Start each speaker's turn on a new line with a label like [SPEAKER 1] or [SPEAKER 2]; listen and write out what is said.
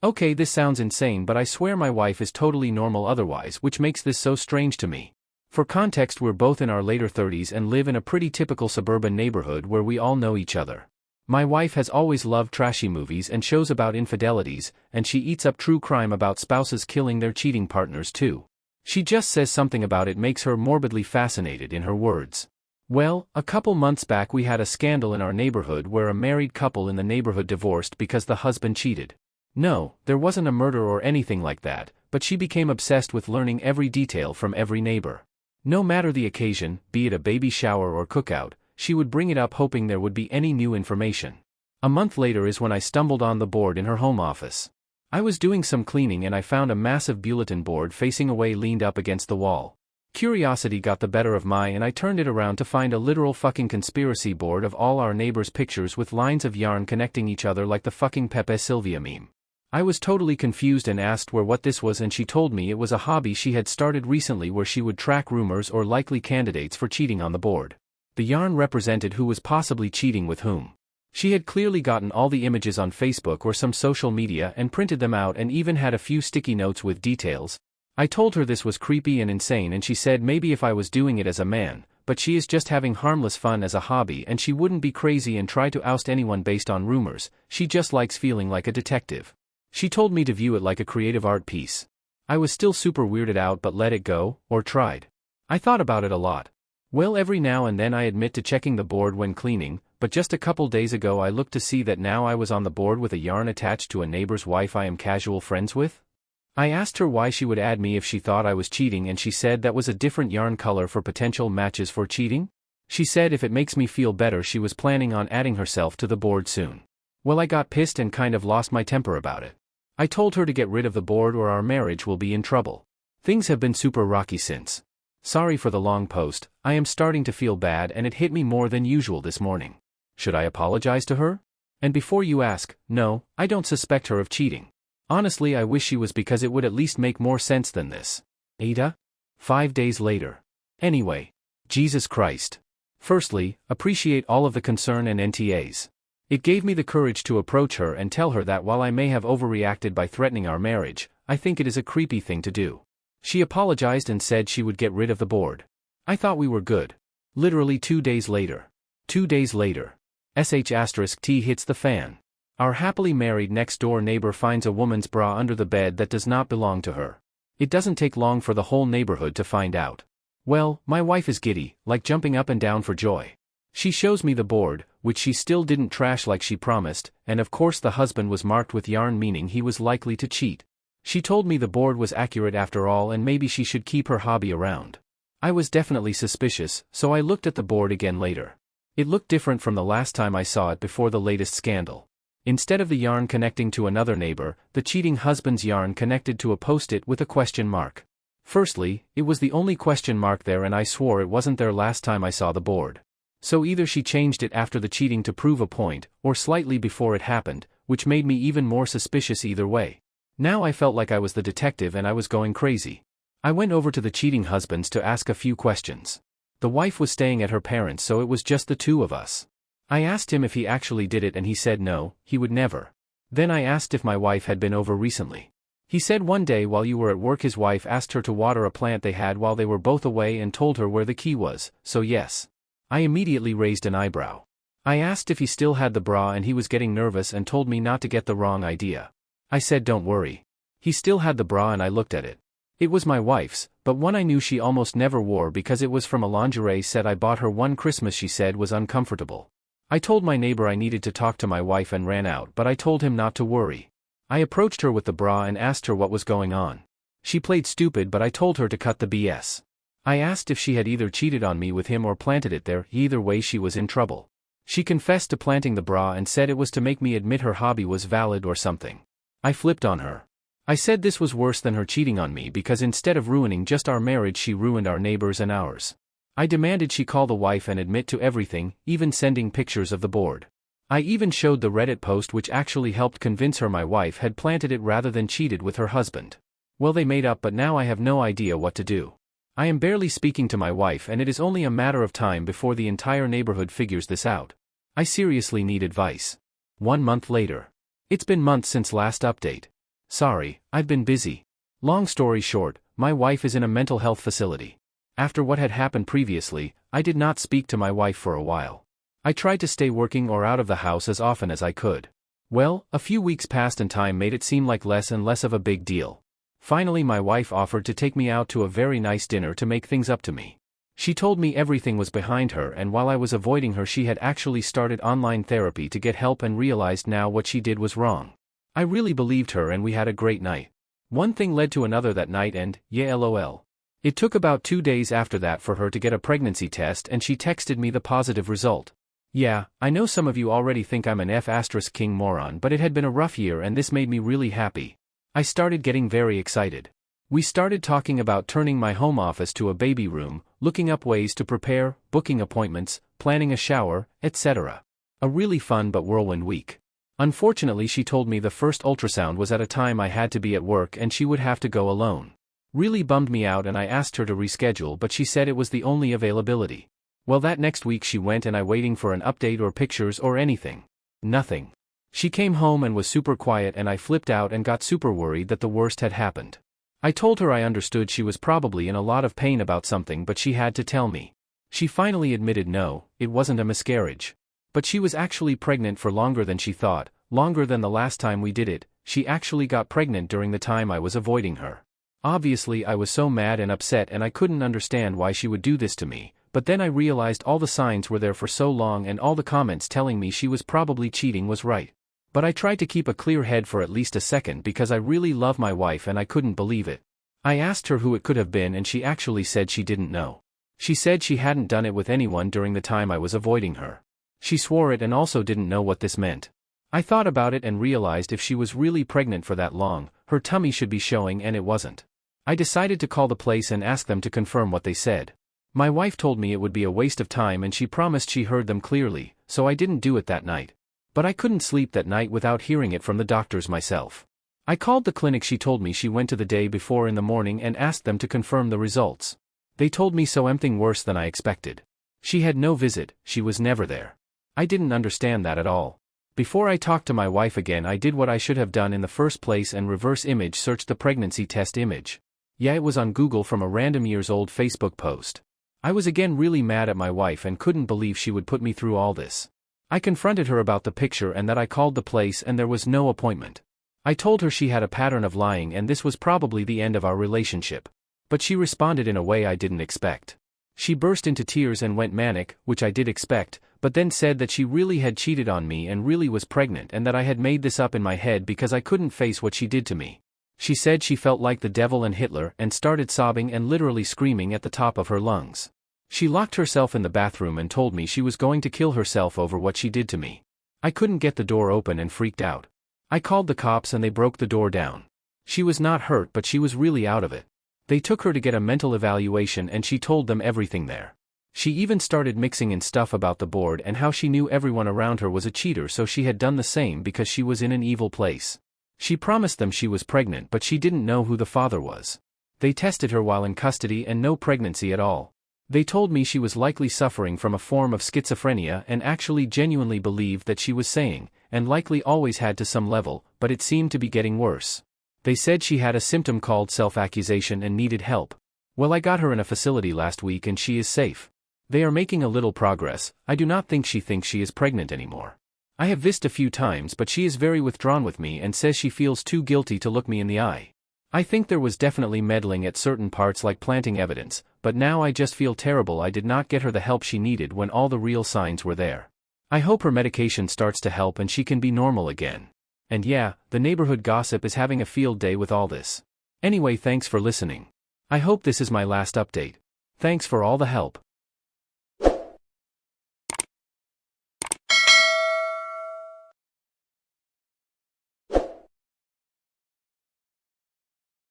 [SPEAKER 1] Okay, this sounds insane, but I swear my wife is totally normal otherwise, which makes this so strange to me. For context, we're both in our later 30s and live in a pretty typical suburban neighborhood where we all know each other. My wife has always loved trashy movies and shows about infidelities, and she eats up true crime about spouses killing their cheating partners too. She just says something about it makes her morbidly fascinated, in her words. Well, a couple months back we had a scandal in our neighborhood where a married couple in the neighborhood divorced because the husband cheated. No, there wasn't a murder or anything like that, but she became obsessed with learning every detail from every neighbor. No matter the occasion, be it a baby shower or cookout, she would bring it up hoping there would be any new information. A month later is when I stumbled on the board in her home office. I was doing some cleaning and I found a massive bulletin board facing away leaned up against the wall. Curiosity got the better of my and I turned it around to find a literal fucking conspiracy board of all our neighbors' pictures with lines of yarn connecting each other like the fucking Pepe Silva meme. I was totally confused and asked what this was, and she told me it was a hobby she had started recently where she would track rumors or likely candidates for cheating on the board. The yarn represented who was possibly cheating with whom. She had clearly gotten all the images on Facebook or some social media and printed them out and even had a few sticky notes with details. I told her this was creepy and insane, and she said maybe if I was doing it as a man, but she is just having harmless fun as a hobby and she wouldn't be crazy and try to oust anyone based on rumors, she just likes feeling like a detective. She told me to view it like a creative art piece. I was still super weirded out but let it go, or tried. I thought about it a lot. Well, every now and then I admit to checking the board when cleaning, but just a couple days ago I looked to see that now I was on the board with a yarn attached to a neighbor's wife I am casual friends with. I asked her why she would add me if she thought I was cheating, and she said that was a different yarn color for potential matches for cheating. She said if it makes me feel better she was planning on adding herself to the board soon. Well, I got pissed and kind of lost my temper about it. I told her to get rid of the board or our marriage will be in trouble. Things have been super rocky since. Sorry for the long post, I am starting to feel bad and it hit me more than usual this morning. Should I apologize to her? And before you ask, no, I don't suspect her of cheating. Honestly, I wish she was, because it would at least make more sense than this. Ada? 5 days later. Anyway. Jesus Christ. Firstly, appreciate all of the concern and NTAs. It gave me the courage to approach her and tell her that while I may have overreacted by threatening our marriage, I think it is a creepy thing to do. She apologized and said she would get rid of the board. I thought we were good. Literally 2 days later. 2 days later. *T hits the fan. Our happily married next-door neighbor finds a woman's bra under the bed that does not belong to her. It doesn't take long for the whole neighborhood to find out. Well, my wife is giddy, like jumping up and down for joy. She shows me the board, which she still didn't trash like she promised, and of course the husband was marked with yarn, meaning he was likely to cheat. She told me the board was accurate after all and maybe she should keep her hobby around. I was definitely suspicious, so I looked at the board again later. It looked different from the last time I saw it before the latest scandal. Instead of the yarn connecting to another neighbor, the cheating husband's yarn connected to a post-it with a question mark. Firstly, it was the only question mark there and I swore it wasn't there last time I saw the board. So either she changed it after the cheating to prove a point, or slightly before it happened, which made me even more suspicious either way. Now I felt like I was the detective and I was going crazy. I went over to the cheating husbands to ask a few questions. The wife was staying at her parents', so it was just the two of us. I asked him if he actually did it and he said no, he would never. Then I asked if my wife had been over recently. He said one day while you were at work his wife asked her to water a plant they had while they were both away and told her where the key was, so yes. I immediately raised an eyebrow. I asked if he still had the bra and he was getting nervous and told me not to get the wrong idea. I said don't worry. He still had the bra and I looked at it. It was my wife's, but one I knew she almost never wore because it was from a lingerie set I bought her one Christmas she said was uncomfortable. I told my neighbor I needed to talk to my wife and ran out, but I told him not to worry. I approached her with the bra and asked her what was going on. She played stupid but I told her to cut the BS. I asked if she had either cheated on me with him or planted it there, either way she was in trouble. She confessed to planting the bra and said it was to make me admit her hobby was valid or something. I flipped on her. I said this was worse than her cheating on me because instead of ruining just our marriage she ruined our neighbors and ours. I demanded she call the wife and admit to everything, even sending pictures of the board. I even showed the Reddit post which actually helped convince her my wife had planted it rather than cheated with her husband. Well, they made up, but now I have no idea what to do. I am barely speaking to my wife and it is only a matter of time before the entire neighborhood figures this out. I seriously need advice. 1 month later. It's been months since last update. Sorry, I've been busy. Long story short, my wife is in a mental health facility. After what had happened previously, I did not speak to my wife for a while. I tried to stay working or out of the house as often as I could. Well, a few weeks passed and time made it seem like less and less of a big deal. Finally my wife offered to take me out to a very nice dinner to make things up to me. She told me everything was behind her, and while I was avoiding her she had actually started online therapy to get help and realized now what she did was wrong. I really believed her and we had a great night. One thing led to another that night and, yeah, lol. It took about 2 days after that for her to get a pregnancy test and she texted me the positive result. Yeah, I know some of you already think I'm an F**king moron, but it had been a rough year and this made me really happy. I started getting very excited. We started talking about turning my home office to a baby room, looking up ways to prepare, booking appointments, planning a shower, etc. A really fun but whirlwind week. Unfortunately she told me the first ultrasound was at a time I had to be at work and she would have to go alone. Really bummed me out and I asked her to reschedule, but she said it was the only availability. Well, that next week she went and I waiting for an update or pictures or anything. Nothing. She came home and was super quiet and I flipped out and got super worried that the worst had happened. I told her I understood she was probably in a lot of pain about something, but she had to tell me. She finally admitted no, it wasn't a miscarriage. But she was actually pregnant for longer than she thought, longer than the last time we did it. She actually got pregnant during the time I was avoiding her. Obviously I was so mad and upset and I couldn't understand why she would do this to me, but then I realized all the signs were there for so long and all the comments telling me she was probably cheating was right. But I tried to keep a clear head for at least a second because I really love my wife and I couldn't believe it. I asked her who it could have been and she actually said she didn't know. She said she hadn't done it with anyone during the time I was avoiding her. She swore it and also didn't know what this meant. I thought about it and realized if she was really pregnant for that long, her tummy should be showing and it wasn't. I decided to call the place and ask them to confirm what they said. My wife told me it would be a waste of time and she promised she heard them clearly, so I didn't do it that night. But I couldn't sleep that night without hearing it from the doctors myself. I called the clinic she told me she went to the day before in the morning and asked them to confirm the results. They told me something worse than I expected. She had no visit, she was never there. I didn't understand that at all. Before I talked to my wife again I did what I should have done in the first place and reverse image searched the pregnancy test image. Yeah, it was on Google from a random years old Facebook post. I was again really mad at my wife and couldn't believe she would put me through all this. I confronted her about the picture and that I called the place and there was no appointment. I told her she had a pattern of lying and this was probably the end of our relationship. But she responded in a way I didn't expect. She burst into tears and went manic, which I did expect, but then said that she really had cheated on me and really was pregnant and that I had made this up in my head because I couldn't face what she did to me. She said she felt like the devil and Hitler and started sobbing and literally screaming at the top of her lungs. She locked herself in the bathroom and told me she was going to kill herself over what she did to me. I couldn't get the door open and freaked out. I called the cops and they broke the door down. She was not hurt but she was really out of it. They took her to get a mental evaluation and she told them everything there. She even started mixing in stuff about the board and how she knew everyone around her was a cheater, so she had done the same because she was in an evil place. She promised them she was pregnant but she didn't know who the father was. They tested her while in custody and no pregnancy at all. They told me she was likely suffering from a form of schizophrenia and actually genuinely believed that she was saying, and likely always had to some level, but it seemed to be getting worse. They said she had a symptom called self-accusation and needed help. Well, I got her in a facility last week and she is safe. They are making a little progress. I do not think she thinks she is pregnant anymore. I have vised a few times but she is very withdrawn with me and says she feels too guilty to look me in the eye. I think there was definitely meddling at certain parts like planting evidence, but now I just feel terrible I did not get her the help she needed when all the real signs were there. I hope her medication starts to help and she can be normal again. And yeah, the neighborhood gossip is having a field day with all this. Anyway, thanks for listening. I hope this is my last update. Thanks for all the help.